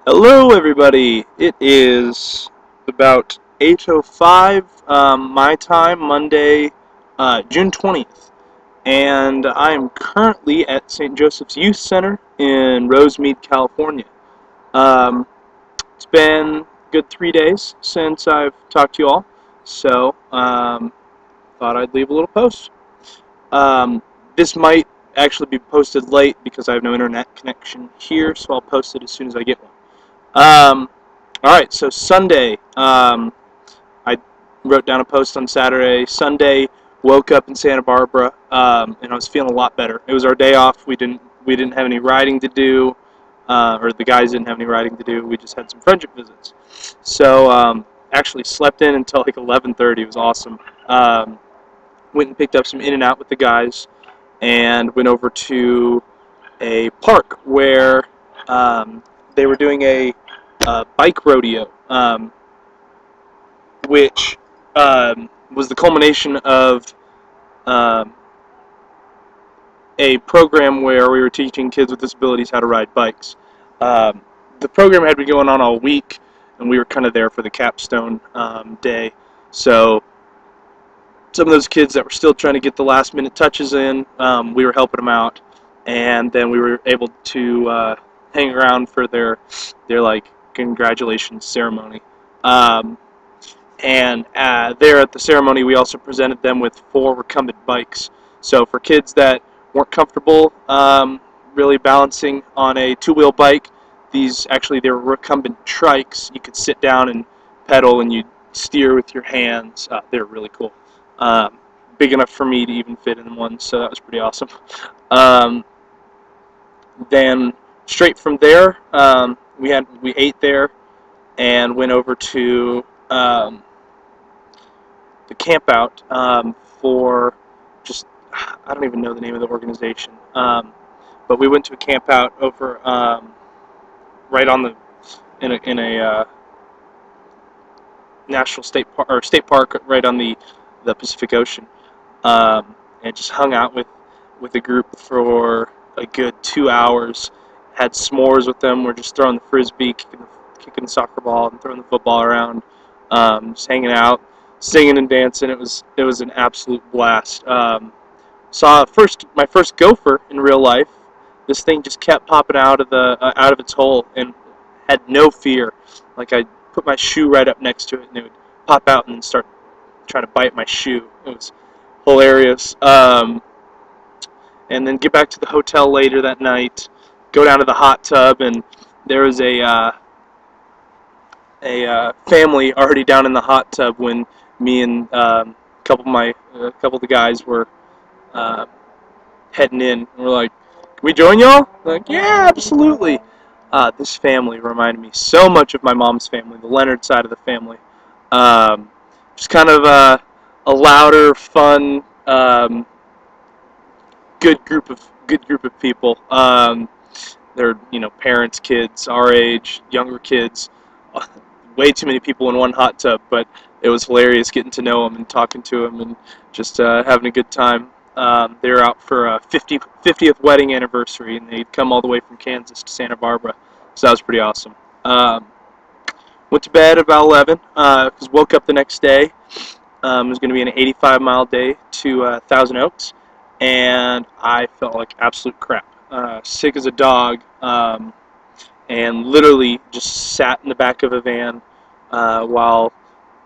Hello, everybody. It is about 8:05 my time, Monday, June 20th, and I am currently at St. Joseph's Youth Center in Rosemead, California. Um, it's been a good 3 days since I've talked to you all, so thought I'd leave a little post. Um, this might actually be posted late because I have no internet connection here, so I'll post it as soon as I get one. All right, so Sunday, I wrote down a post on Saturday. Sunday, woke up in Santa Barbara, and I was feeling a lot better. It was our day off. We didn't have any riding to do, or the guys didn't have any riding to do. We just had some friendship visits. So actually slept in until like 11:30. It was awesome. Went and picked up some In and Out with the guys, and went over to a park where they were doing a bike rodeo, which was the culmination of um, a program where we were teaching kids with disabilities how to ride bikes. Um, the program had been going on all week, and we were kind of there for the capstone day. So some of those kids that were still trying to get the last minute touches in, we were helping them out, and then we were able to hang around for their like congratulations ceremony. Um, and there at the ceremony, we also presented them with 4 recumbent bikes. So for kids that weren't comfortable really balancing on a 2-wheel bike, they were recumbent trikes. You could sit down and pedal, and you'd steer with your hands. They're really cool. Um, Big enough for me to even fit in one, so that was pretty awesome. Um, then straight from there, we ate there and went over to the camp out for just I don't even know the name of the organization, but we went to a camp out over right on the in a national state park or state park right on the Pacific Ocean, and just hung out with a group for a good 2 hours. Had s'mores with them. We're just throwing the frisbee, kicking the soccer ball, and throwing the football around, just hanging out, singing and dancing. It was an absolute blast. Saw my first gopher in real life. This thing just kept popping out of its hole and had no fear. Like I put my shoe right up next to it, and it would pop out and start trying to bite my shoe. It was hilarious. And then get back to the hotel later that night. Go down to the hot tub, and there was a family already down in the hot tub when me and a couple of the guys were uh, heading in. And we're like, "Can we join y'all?" They're like, "Yeah, absolutely." This family reminded me so much of my mom's family, the Leonard side of the family. Um, just kind of a louder, fun, good group of people. They're parents, kids our age, younger kids. Way too many people in one hot tub, but it was hilarious getting to know them and talking to them and just having a good time. They were out for a 50th wedding anniversary, and they'd come all the way from Kansas to Santa Barbara, so that was pretty awesome. Went to bed about 11 because woke up the next day. It was going to be an 85-mile day to Thousand Oaks, and I felt like absolute crap. Sick as a dog, and literally just sat in the back of a van while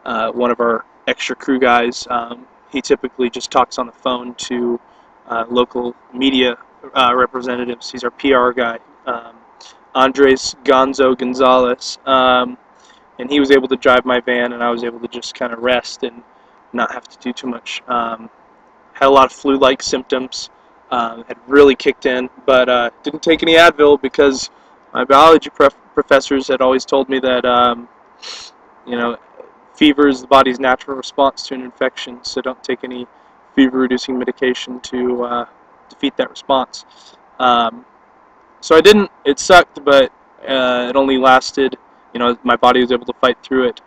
one of our extra crew guys, he typically just talks on the phone to local media representatives. He's our PR guy, Andres Gonzo Gonzalez, and he was able to drive my van, and I was able to just kind of rest and not have to do too much. Had a lot of flu-like symptoms, had really kicked in, but didn't take any Advil because my biology professors had always told me that you know fever is the body's natural response to an infection, so don't take any fever-reducing medication to defeat that response. Um, so I didn't. It sucked, but it only lasted. My body was able to fight through it,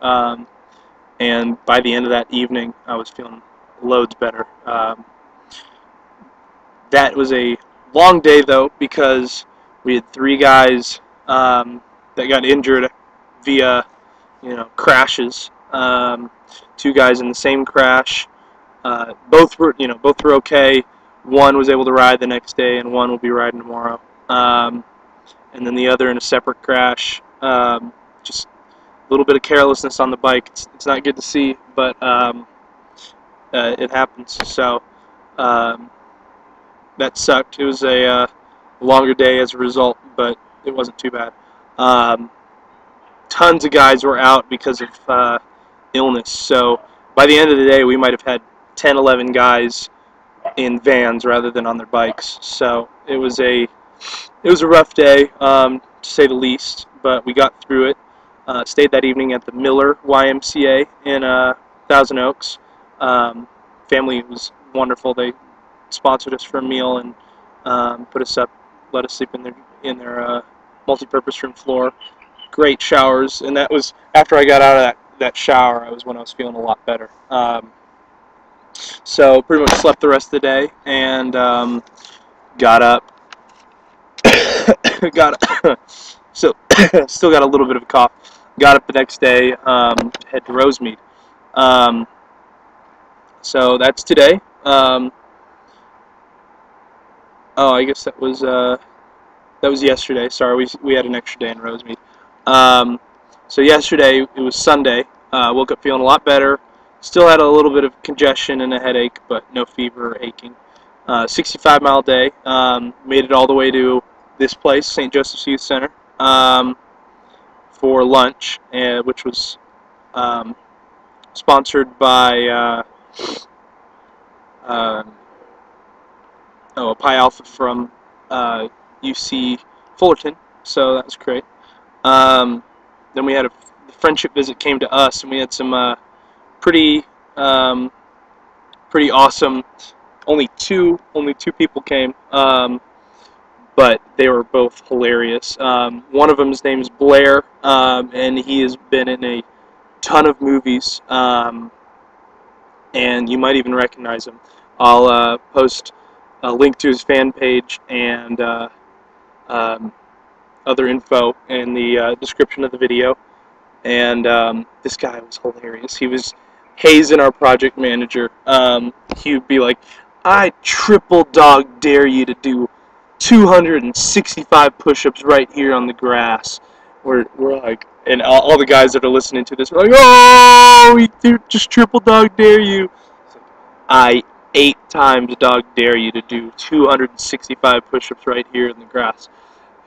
and by the end of that evening, I was feeling loads better. That was a long day though because we had 3 guys that got injured via crashes. Two guys in the same crash. Both were okay. One was able to ride the next day, and one will be riding tomorrow. And then the other in a separate crash. Just a little bit of carelessness on the bike. It's not good to see, but it happens. So that sucked. It was a longer day as a result, but it wasn't too bad. Tons of guys were out because of illness. So by the end of the day, we might have had 10, 11 guys in vans rather than on their bikes. So it was a rough day, to say the least, but we got through it. Stayed that evening at the Miller YMCA in Thousand Oaks. Family was wonderful. They sponsored us for a meal and put us up, let us sleep in their multi-purpose room floor. Great showers, and that was after I got out of that shower. I was when I was feeling a lot better. So pretty much slept the rest of the day and got up. So still got a little bit of a cough. Got up the next day, head to Rosemead. So that's today. Oh, I guess that was yesterday. Sorry, we had an extra day in Rosemead. So yesterday it was Sunday. Woke up feeling a lot better. Still had a little bit of congestion and a headache, but no fever or aching. 65-mile day. Made it all the way to this place, St. Joseph's Youth Center, for lunch, which was sponsored by a Pi Alpha from UC Fullerton, so that was great. Then we had a friendship visit came to us, and we had some pretty awesome. Only two people came, but they were both hilarious. One of them's name is Blair, and he has been in a ton of movies, and you might even recognize him. I'll post a link to his fan page and other info in the description of the video. And this guy was hilarious. He was hazing our project manager. He would be like, "I triple dog dare you to do 265 push-ups right here on the grass." We're like, and all the guys that are listening to this are like, "Oh, he just triple dog dare you." I 8 times dog dare you to do 265 push-ups right here in the grass.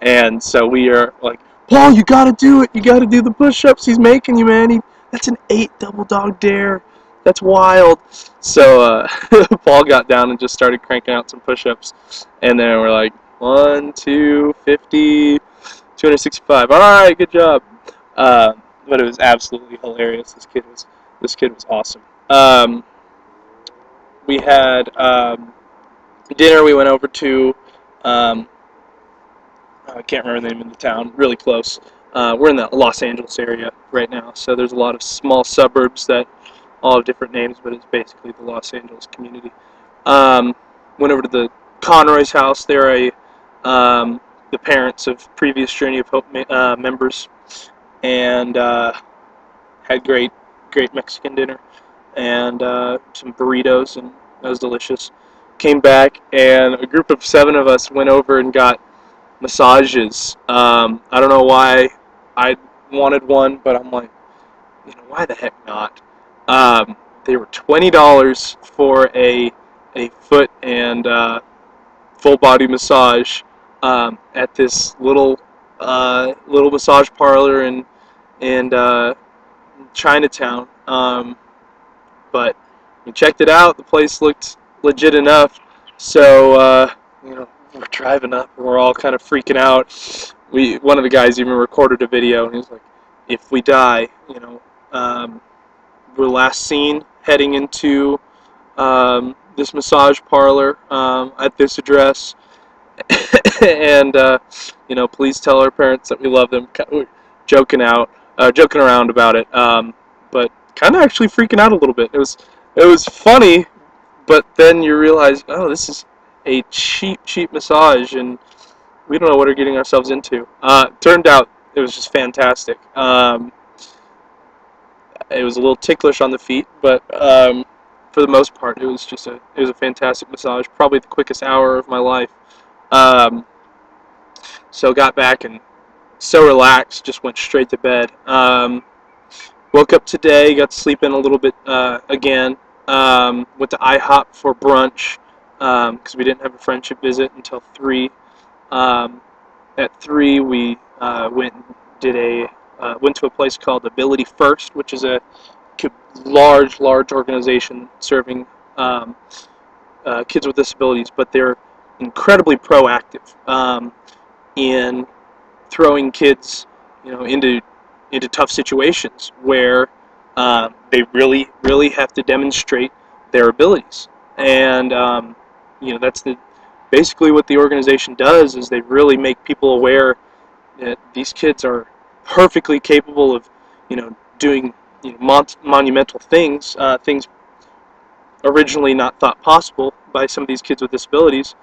And so we are like, "Paul, you gotta do it. You gotta do the push-ups. He's making you, man. That's an 8 double dog dare. That's wild." So Paul got down and just started cranking out some push-ups. And then we're like, 1, 2, 50, 265. All right, good job. But it was absolutely hilarious. This kid was awesome. We had dinner. We went over to I can't remember the name of the town, really close. We're in the Los Angeles area right now, so there's a lot of small suburbs that all have different names, but it's basically the Los Angeles community. Went over to the Conroy's house. They're the parents of previous Journey of Hope members, and had great Mexican dinner and some burritos, and that was delicious. Came back, and a group of 7 of us went over and got massages. I don't know why I wanted one, but I'm like, why the heck not? They were $20 for a foot and full body massage at this little massage parlor in Chinatown. But we checked it out. The place looked legit enough, so we're driving up and we're all kind of freaking out. One of the guys even recorded a video, and he was like, "If we die, we're last seen heading into this massage parlor at this address, and please tell our parents that we love them." We're joking around about it, but kind of actually freaking out a little bit. It was funny, but then you realize, oh, this is a cheap massage, and we don't know what we're getting ourselves into. Turned out it was just fantastic. It was a little ticklish on the feet, but for the most part, it was a fantastic massage. Probably the quickest hour of my life. Um, so got back and so relaxed, just went straight to bed. Woke up today, got to sleep in a little bit again. Went to IHOP for brunch because we didn't have a friendship visit until 3. Um, at 3, we went and did went to a place called Ability First, which is a large organization serving um, kids with disabilities, but they're incredibly proactive in throwing kids, into tough situations where they really have to demonstrate their abilities, and that's basically what the organization does is they really make people aware that these kids are perfectly capable of, doing monumental things, things originally not thought possible by some of these kids with disabilities.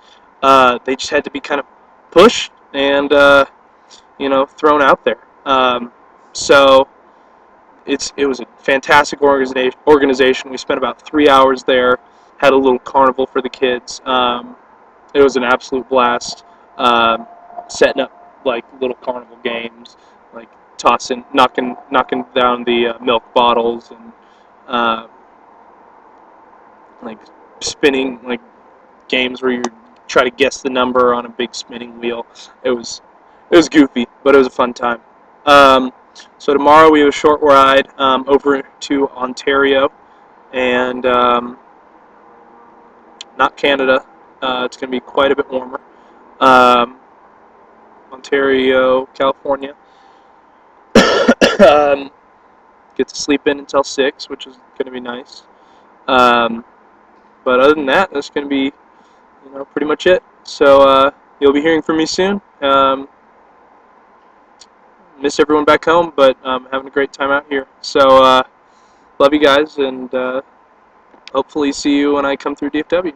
They just had to be kind of pushed and thrown out there. So it was a fantastic organization. We spent about 3 hours there. Had a little carnival for the kids. It was an absolute blast. Setting up like little carnival games, like knocking down the milk bottles, and uh, like spinning like games where you try to guess the number on a big spinning wheel. It was it was goofy, but it was a fun time. Um, so tomorrow we have a short ride over to Ontario, and not Canada. It's going to be quite a bit warmer. Um, Ontario, California. um, get to sleep in until 6, which is going to be nice. Um, but other than that, that's going to be pretty much it. So you'll be hearing from me soon. Miss everyone back home, but having a great time out here. So love you guys, and hopefully see you when I come through DFW.